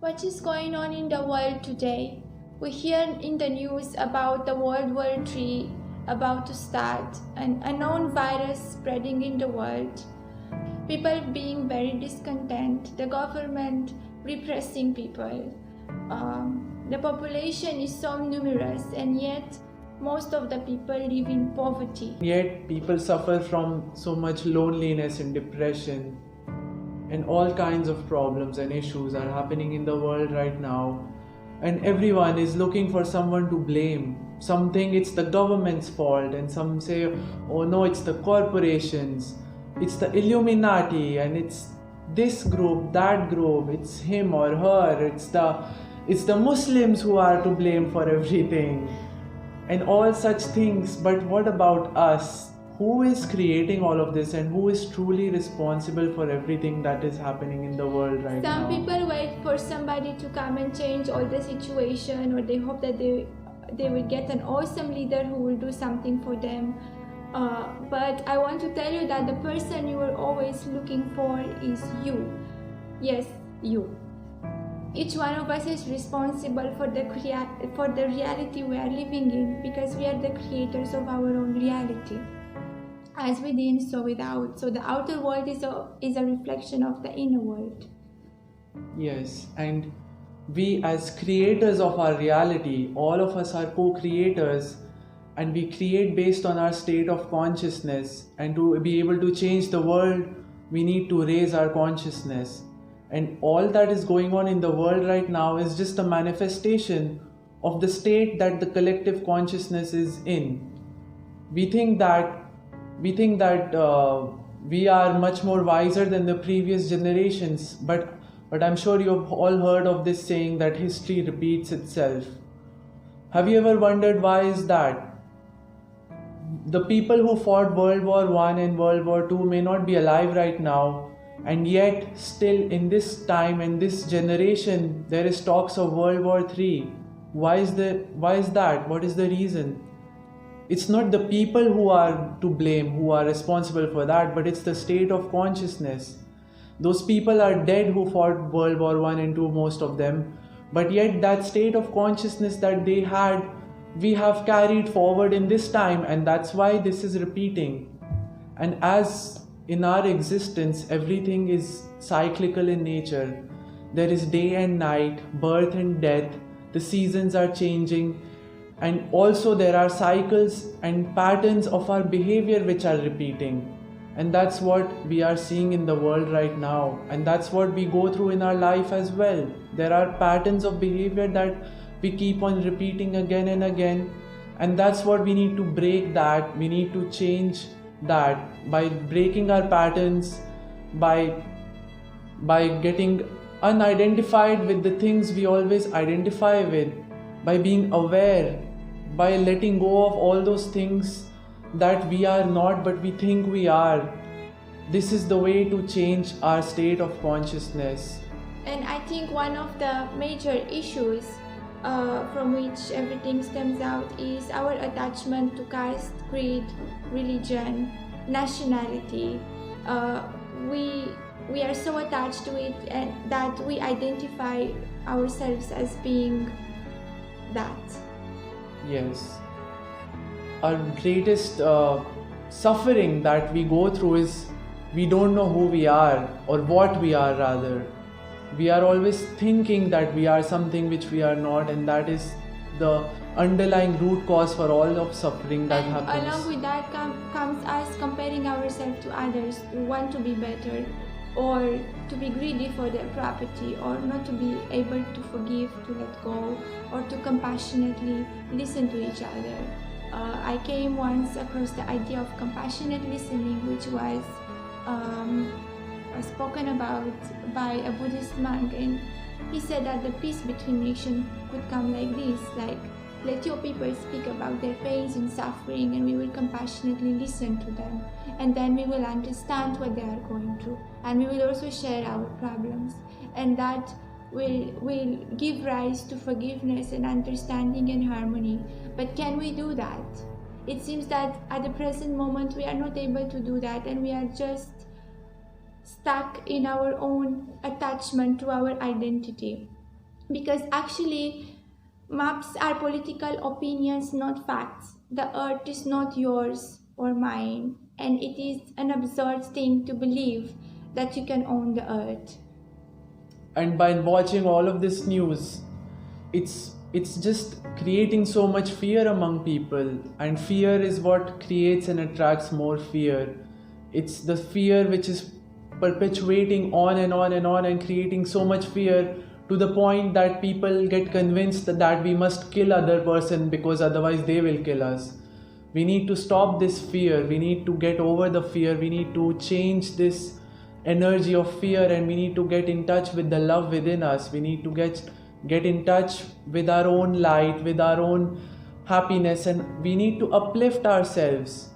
What is going on in the world today? We hear in the news about the WW3 about to start, an unknown virus spreading in the world, people being very discontent, the government repressing people. The population is so numerous, and yet most of the people live in poverty. Yet people suffer from so much loneliness and depression, and all kinds of problems and issues are happening in the world right now. And everyone is looking for someone to blame. Some think it's the government's fault, and some say, oh no, it's the corporations, it's the Illuminati, and it's this group, that group, it's him or her, it's the Muslims who are to blame for everything, and all such things. But what about us? Who is creating all of this, and who is truly responsible for everything that is happening in the world right now? Some people wait for somebody to come and change all the situation, or they hope that they will get an awesome leader who will do something for them. But I want to tell you that the person you are always looking for is you. Yes, you. Each one of us is responsible for the reality we are living in, because we are the creators of our own reality. As within, so without. So the outer world is a reflection of the inner world. Yes, and we as creators of our reality, all of us are co-creators, and we create based on our state of consciousness. And to be able to change the world, we need to raise our consciousness. And all that is going on in the world right now is just a manifestation of the state that the collective consciousness is in. We think that we are much more wiser than the previous generations, but I'm sure you've all heard of this saying that history repeats itself. Have you ever wondered why is that? The people who fought World War I and World War II may not be alive right now, and yet still in this time and this generation there is talks of World War III. Why is that? What is the reason? It's not the people who are to blame, who are responsible for that, but it's the state of consciousness. Those people are dead who fought World War I and II, most of them, but yet that state of consciousness that they had, we have carried forward in this time, and that's why this is repeating. And as in our existence, everything is cyclical in nature. There is day and night, birth and death, the seasons are changing, and also there are cycles and patterns of our behavior which are repeating. And that's what we are seeing in the world right now, and that's what we go through in our life as well. There are patterns of behavior that we keep on repeating again and again, and that's what we need to break. That we need to change that by breaking our patterns, by getting unidentified with the things we always identify with, by being aware, by letting go of all those things that we are not but we think we are. This is the way to change our state of consciousness. And I think one of the major issues from which everything stems out is our attachment to caste, creed, religion, nationality. We are so attached to it, and that we identify ourselves as being that. Yes. Our greatest suffering that we go through is we don't know who we are, or what we are rather. We are always thinking that we are something which we are not, and that is the underlying root cause for all of suffering that and happens. Along with that comes us comparing ourselves to others, to want to be better, or to be greedy for their property, or not to be able to forgive, to let go, or to compassionately listen to each other. I came once across the idea of compassionate listening, which was spoken about by a Buddhist monk, and he said that the peace between nations could come like this, like, let your people speak about their pains and suffering, and we will compassionately listen to them, and then we will understand what they are going through, and we will also share our problems, and that will give rise to forgiveness and understanding and harmony. But can we do that? It seems that at the present moment we are not able to do that, and we are just stuck in our own attachment to our identity. because actually maps are political opinions, not facts. The earth is not yours or mine, and it is an absurd thing to believe that you can own the earth. And by watching all of this news, it's just creating so much fear among people, and fear is what creates and attracts more fear. It's the fear which is perpetuating on and on and on and creating so much fear to the point that people get convinced that we must kill other person because otherwise they will kill us. We need to stop this fear, we need to get over the fear, we need to change this energy of fear, and we need to get in touch with the love within us. We need to get in touch with our own light, with our own happiness, and we need to uplift ourselves.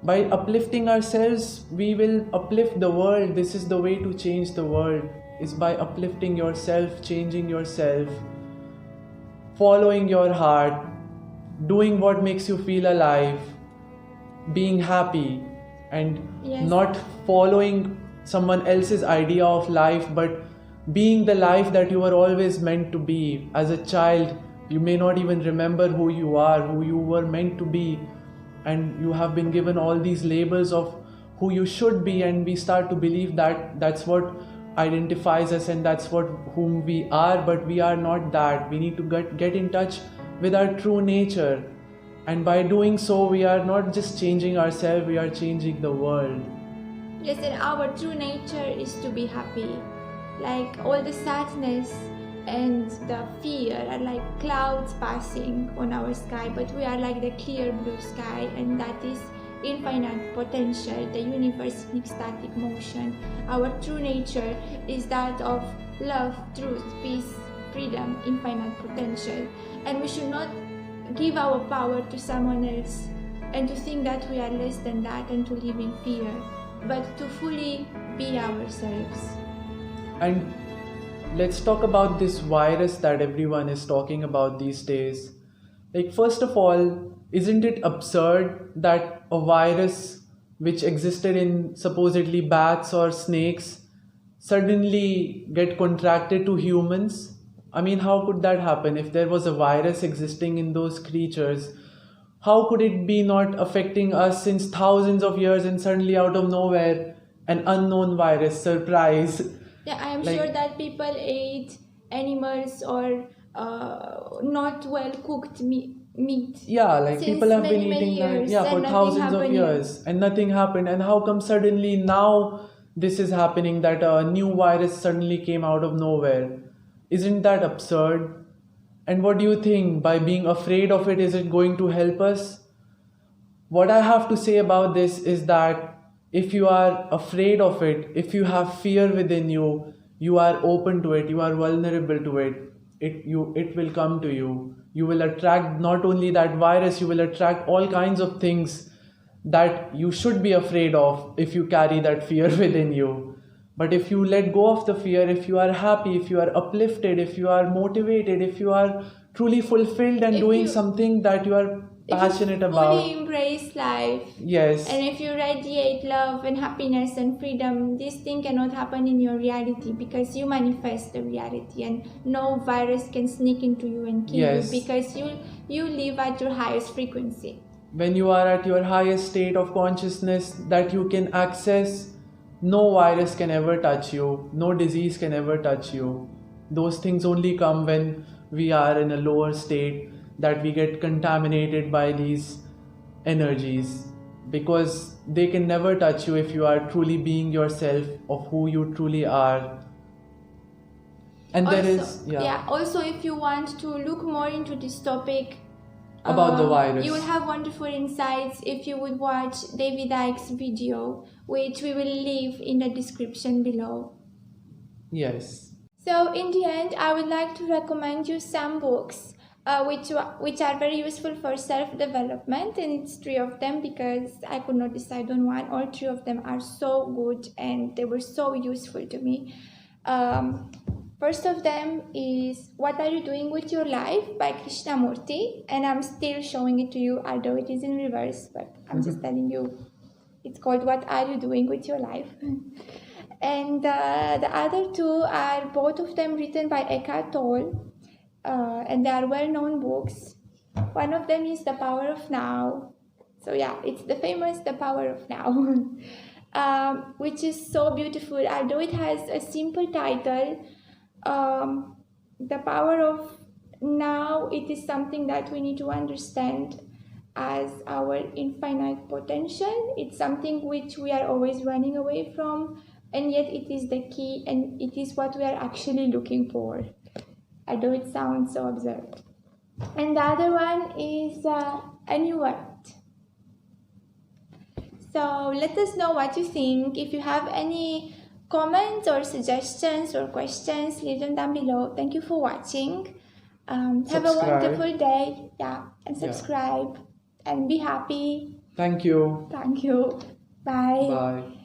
By uplifting ourselves, we will uplift the world. This is the way to change the world, is by uplifting yourself, changing yourself, following your heart, doing what makes you feel alive, being happy, and Yes. not following someone else's idea of life, but being the life that you were always meant to be. As a child, you may not even remember who you are, who you were meant to be, and you have been given all these labels of who you should be, and we start to believe that that's what identifies us and that's what whom we are, but we are not that. We need to get in touch with our true nature, and by doing so we are not just changing ourselves, we are changing the world. Yes, and our true nature is to be happy. Like all the sadness and the fear are like clouds passing on our sky, but we are like the clear blue sky, and that is infinite potential, the universe in ecstatic motion. Our true nature is that of love, truth, peace, freedom, infinite potential, and we should not give our power to someone else and to think that we are less than that and to live in fear, but to fully be ourselves. And let's talk about this virus that everyone is talking about these days. Like, first of all, isn't it absurd that a virus which existed in supposedly bats or snakes suddenly get contracted to humans? I mean, how could that happen? If there was a virus existing in those creatures, how could it be not affecting us since thousands of years, and suddenly out of nowhere an unknown virus, surprise? Yeah, I am Like- sure that people ate animals or not well cooked meat. Yeah, like Since people have been many, many eating that, years, yeah, and for nothing thousands of happened years, and nothing happened. And how come suddenly now this is happening, that a new virus suddenly came out of nowhere? Isn't that absurd? And what do you think? By being afraid of it, is it going to help us? What I have to say about this is that if you are afraid of it, if you have fear within you, you are open to it, you are vulnerable to it. It will come to you. You will attract not only that virus, you will attract all kinds of things that you should be afraid of if you carry that fear within you. But if you let go of the fear, if you are happy, if you are uplifted, if you are motivated, if you are truly fulfilled and If doing you- something that you are passionate if you about, fully embrace life, yes, and if you radiate love and happiness and freedom, this thing cannot happen in your reality because you manifest the reality, and no virus can sneak into you and kill Yes. you because you live at your highest frequency. when you are at your highest state of consciousness that you can access, no virus can ever touch you, no disease can ever touch you. Those things only come when we are in a lower state, that we get contaminated by these energies, because they can never touch you if you are truly being yourself of who you truly are. And there is, yeah, Also, if you want to look more into this topic about the virus. you will have wonderful insights if you would watch David Icke's video, which we will leave in the description below. Yes. So in the end, I would like to recommend you some books which are very useful for self-development, and it's 3 of them because I could not decide on one. All 3 of them are so good and they were so useful to me. First of them is What Are You Doing With Your Life by Krishnamurti, and I'm still showing it to you, although it is in reverse, but I'm just telling you it's called What Are You Doing With Your Life. And the other two are both of them written by Eckhart Tolle, and they are well-known books. One of them is The Power of Now. So yeah, it's the famous The Power of Now, which is so beautiful. Although it has a simple title, The Power of Now, it is something that we need to understand as our infinite potential. It's something which we are always running away from, and yet it is the key, and it is what we are actually looking for. Although it sounds so absurd. And the other one is A New Earth. So let us know what you think. If you have any comments or suggestions or questions, leave them down below. Thank you for watching. Have a wonderful day. Yeah, and subscribe and be happy. Thank you. Thank you. Bye. Bye.